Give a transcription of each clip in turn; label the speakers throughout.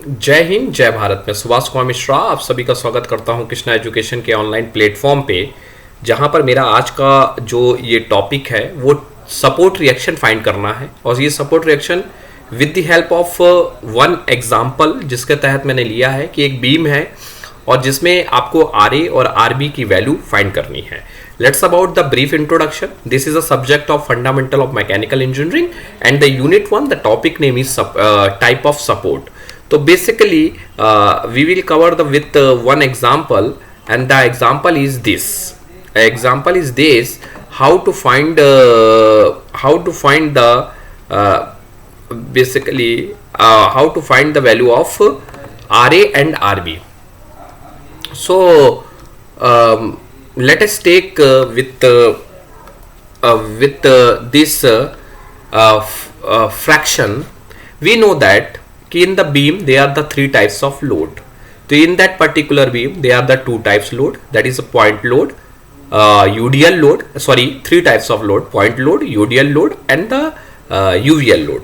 Speaker 1: जय हिंद जय भारत। मैं सुभाष कुमार मिश्रा आप सभी का स्वागत करता हूं कृष्णा एजुकेशन के ऑनलाइन प्लेटफॉर्म पे, जहां पर मेरा आज का जो ये टॉपिक है वो सपोर्ट रिएक्शन फाइंड करना है। और ये support reaction with the help of one example, जिसके तहत मैंने लिया है कि एक बीम है और जिसमें आपको आर ए और आर बी की वैल्यू फाइंड करनी है। Let's about the brief introduction. This is a subject of fundamental of mechanical engineering and the unit 1 the topic name is type of support. So basically, we will cover with one example, and the example is this. Example is this: how to find the basically how to find the value of RA and RB. So let us take with this fraction. We know that in the beam there are the three types of load. So in that particular beam there are the two types load, that is a point load, UDL load, three types of load: point load, UDL load and the UVL load.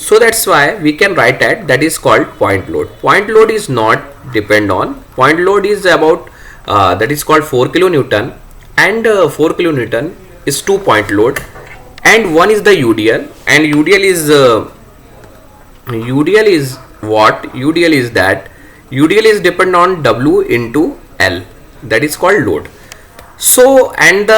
Speaker 1: So that's why we can write that is called point load. Point load is not depend on, point load is about that is called 4 kilonewton, and 4 kilonewton is 2 point load, and one is the UDL, and UDL is what? UDL is that UDL is depend on W into L, that is called load. So and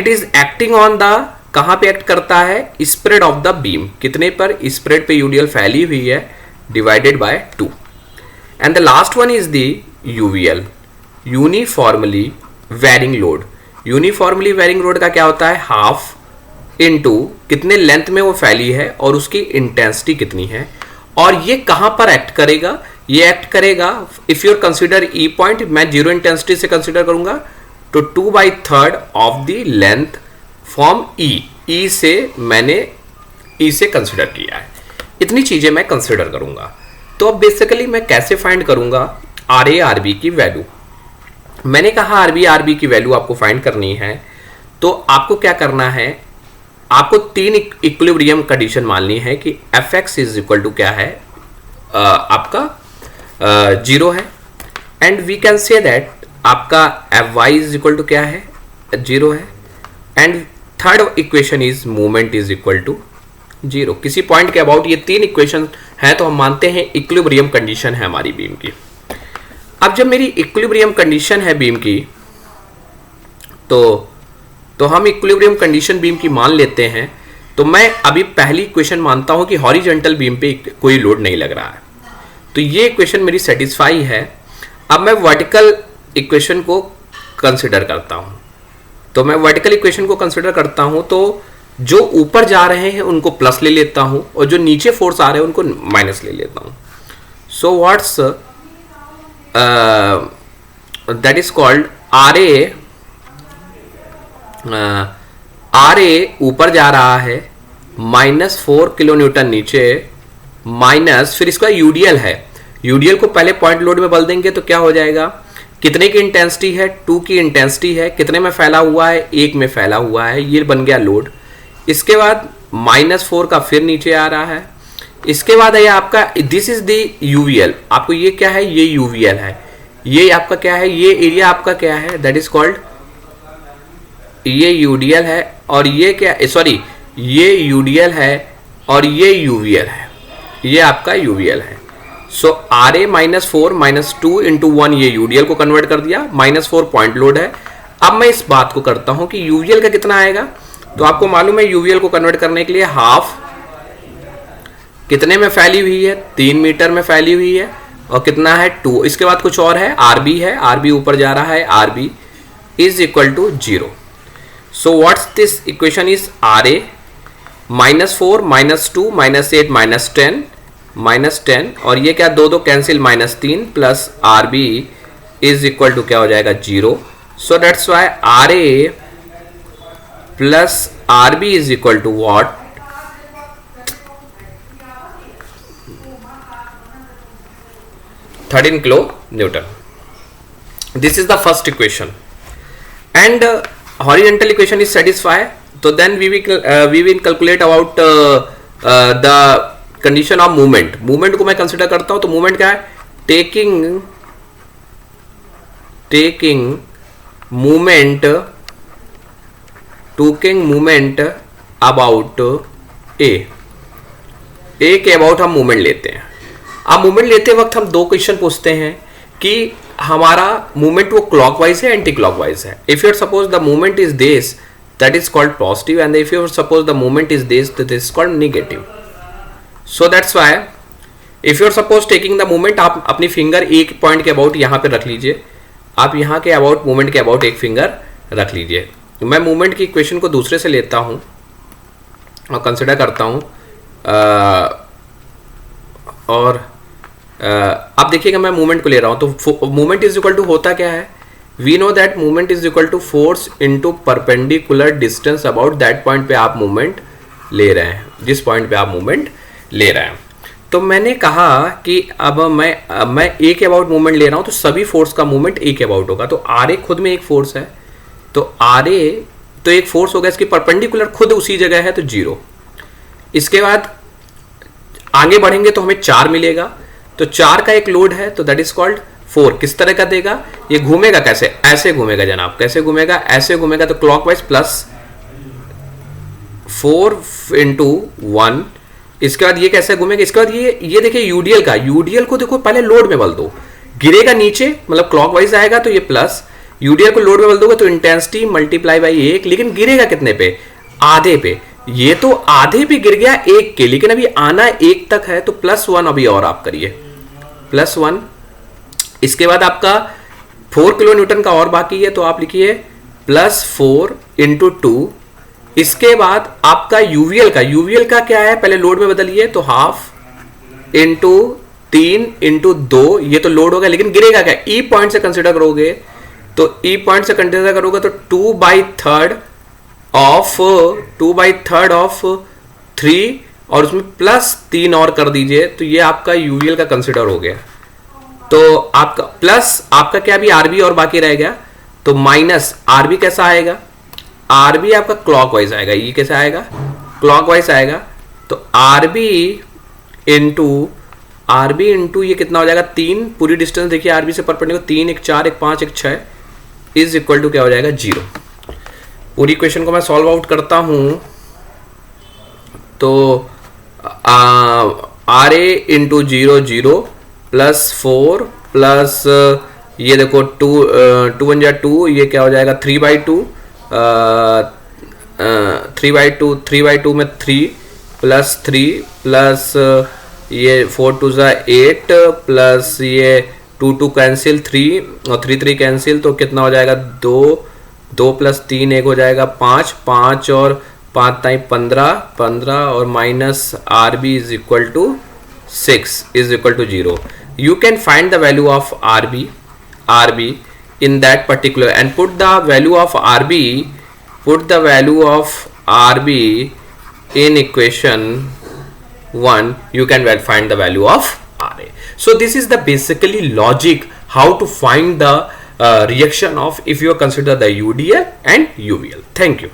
Speaker 1: it is acting on the, कहाँ पे act करता है? Spread of the beam. कितने पर? Spread पे UDL फैली हुई है, divided by 2। And the last one is the UVL, uniformly varying load. Uniformly varying load का क्या होता है? हाफ इनटू कितने लेंथ में वो फैली है और उसकी इंटेंसिटी कितनी है। और ये कहां पर एक्ट करेगा? ये एक्ट करेगा if you're consider E point, मैं जीरो इंटेंसिटी से कंसिडर करूंगा तो 2/3 of the length from E से मैंने ई से कंसिडर किया है। इतनी चीजें मैं कंसिडर करूंगा। तो अब बेसिकली मैं कैसे फाइंड करूंगा आर ए आर बी की वैल्यू? मैंने कहा आर बी की वैल्यू आपको फाइंड करनी है, तो आपको क्या करना है? आपको तीन इक्विलिब्रियम कंडीशन माननी है कि F X is equal to क्या है? आपका 0 है, and we can say that आपका F Y is equal to क्या है? 0 है, and third equation is movement is equal to 0। किसी पॉइंट के अबाउट ये तीन इक्वेशन है तो हम मानते हैं इक्विलिब्रियम कंडीशन है हमारी बीम की। अब जब मेरी इक्विलिब्रियम कंडीशन है बीम की, तो हम इक्विलिब्रियम कंडीशन बीम की मान लेते हैं। तो मैं अभी पहली इक्वेशन मानता हूं कि हॉरिजॉन्टल बीम पे कोई लोड नहीं लग रहा है, तो ये इक्वेशन मेरी सेटिस्फाई है। अब मैं वर्टिकल इक्वेशन को कंसिडर करता हूं, तो मैं वर्टिकल इक्वेशन को कंसिडर करता हूं तो जो ऊपर जा रहे हैं उनको प्लस ले लेता हूं और जो नीचे फोर्स आ रहे हैं उनको माइनस ले लेता हूं। So what's that is called R A ऊपर जा रहा है, -4 किलोन्यूटन नीचे, माइनस फिर इसका यूडीएल है। यूडीएल को पहले पॉइंट लोड में बदल देंगे तो क्या हो जाएगा? कितने की इंटेंसिटी है? 2 की इंटेंसिटी है। कितने में फैला हुआ है? 1 में फैला हुआ है। ये बन गया लोड। इसके बाद -4 का फिर नीचे आ रहा है। इसके बाद है आपका दिस इज द यूवीएल। आपको ये क्या है? ये यूवीएल है। ये आपका क्या है? ये एरिया आपका क्या है? दैट इज कॉल्ड, ये यूडीएल है और ये क्या, सॉरी, ये यूडीएल है और ये यूवीएल है। ये आपका यूवीएल है। सो आर ए -4 -2 इंटू 1, ये यूडीएल को कन्वर्ट कर दिया। -4 पॉइंट लोड है। अब मैं इस बात को करता हूं कि यूवीएल का कितना आएगा, तो आपको मालूम है यूवीएल को कन्वर्ट करने के लिए हाफ कितने में फैली हुई है? 3 मीटर में फैली हुई है, और कितना है? 2। इसके बाद कुछ और है, आरबी है, आरबी ऊपर जा रहा है, RB is equal to 0। So what's this equation is RA -4 -2 -8 -10 और ये क्या? दो cancel, -3 plus RB is equal to क्या हो जाएगा? 0। So that's why RA plus RB is equal to what? 13 kilo newton. This is the first equation, and horizontal equation is satisfied. So then we will calculate about the condition of movement, movement को मैं consider करता हूं तो movement क्या है, taking movement about ए के about हम movement लेते हैं। अब मूवमेंट लेते वक्त हम दो क्वेश्चन पूछते हैं कि हमारा मूवमेंट वो क्लॉकवाइज है एंटी क्लॉकवाइज है। If you suppose the movement is this, that is called positive, and if you suppose the movement is this, that is called negative. So that's why if you suppose taking the movement, आप अपनी finger एक point के about यहां पे रख लीजिए, आप यहां के अबाउट मूवमेंट के अबाउट एक फिंगर रख लीजिए। मैं मूवमेंट की इक्वेशन को दूसरे से लेता हूं और कंसिडर करता हूं और आप देखिएगा मैं मूवमेंट को ले रहा हूं तो मूवमेंट इज इक्वल टू होता क्या है, we know that movement is equal to force into perpendicular distance about that point पे आप मूवमेंट ले रहे हैं, जिस पॉइंट पे आप मूवमेंट ले रहे हैं। तो मैंने कहा कि अब मैं ए के अबाउट मूवमेंट ले रहा हूं तो सभी फोर्स का मूवमेंट ए के अबाउट होगा। तो आर ए खुद में एक फोर्स है, तो आर ए तो एक फोर्स होगा, इसकी परपेंडिकुलर खुद उसी जगह है तो 0। इसके बाद आगे बढ़ेंगे तो हमें 4 मिलेगा, तो 4 का एक लोड है तो दैट इज कॉल्ड 4। किस तरह का देगा, ये घूमेगा कैसे, ऐसे घूमेगा जनाब, कैसे घूमेगा, ऐसे घूमेगा, तो क्लॉकवाइज प्लस 4 इंटू 1। इसके बाद ये कैसे घूमेगा, इसके बाद ये देखिए यूडीएल का, यूडीएल को देखो पहले लोड में बदल दो, गिरेगा नीचे मतलब क्लॉकवाइज आएगा तो ये प्लस, यूडीएल को लोड में बदल दोगे तो इंटेंसिटी मल्टीप्लाई बाई 1, लेकिन गिरेगा कितने पे, आधे पे। ये तो आधे पे गिर गया 1 के, लेकिन अभी आना 1 तक है तो +1 अभी और आप करिए, +1। इसके बाद आपका 4 किलो न्यूटन का और बाकी है तो आप लिखिए +4 इंटू 2। इसके बाद आपका यूवीएल का क्या है, पहले लोड में बदलिए तो 1/2 इंटू 3 इंटू 2, ये तो लोड होगा लेकिन गिरेगा क्या, ई पॉइंट से कंसिडर करोगे तो ई पॉइंट से कंसिडर करोगे तो 2/3 ऑफ 3 और उसमें +3 और कर दीजिए तो ये आपका यूवीएल का कंसिडर हो गया। तो आपका प्लस आपका क्या भी आरबी और बाकी रह गया, तो माइनस आरबी कैसा आएगा, आरबी आपका क्लॉकवाइज आएगा, ये कैसा आएगा, क्लॉकवाइज आएगा। तो आरबी इंटू ये कितना हो जाएगा, 3, पूरी डिस्टेंस देखिए आरबी से परपेंडिकुलर 3, 1 4, 1 5, 1 6 इज इक्वल टू क्या हो जाएगा 0। पूरी इक्वेशन को मैं सॉल्व आउट करता हूं तो आर ए इंटू 0 0 +4 प्लस ये देखो 2 1 2, ये क्या हो जाएगा 3/2, 3/2 में 3 +3 प्लस ये 4 2 8 प्लस ये 2 2 कैंसिल 3 और 3 3 कैंसिल, तो कितना हो जाएगा 2 + 3 1 हो जाएगा 5 और 5 टाइम 15 और minus RB is equal to 6 is equal to 0। You can find the value of RB in that particular and put the value of RB in equation 1. You can find the value of RA. So this is the basically logic how to find the reaction of if you consider the UDL and UVL. Thank you.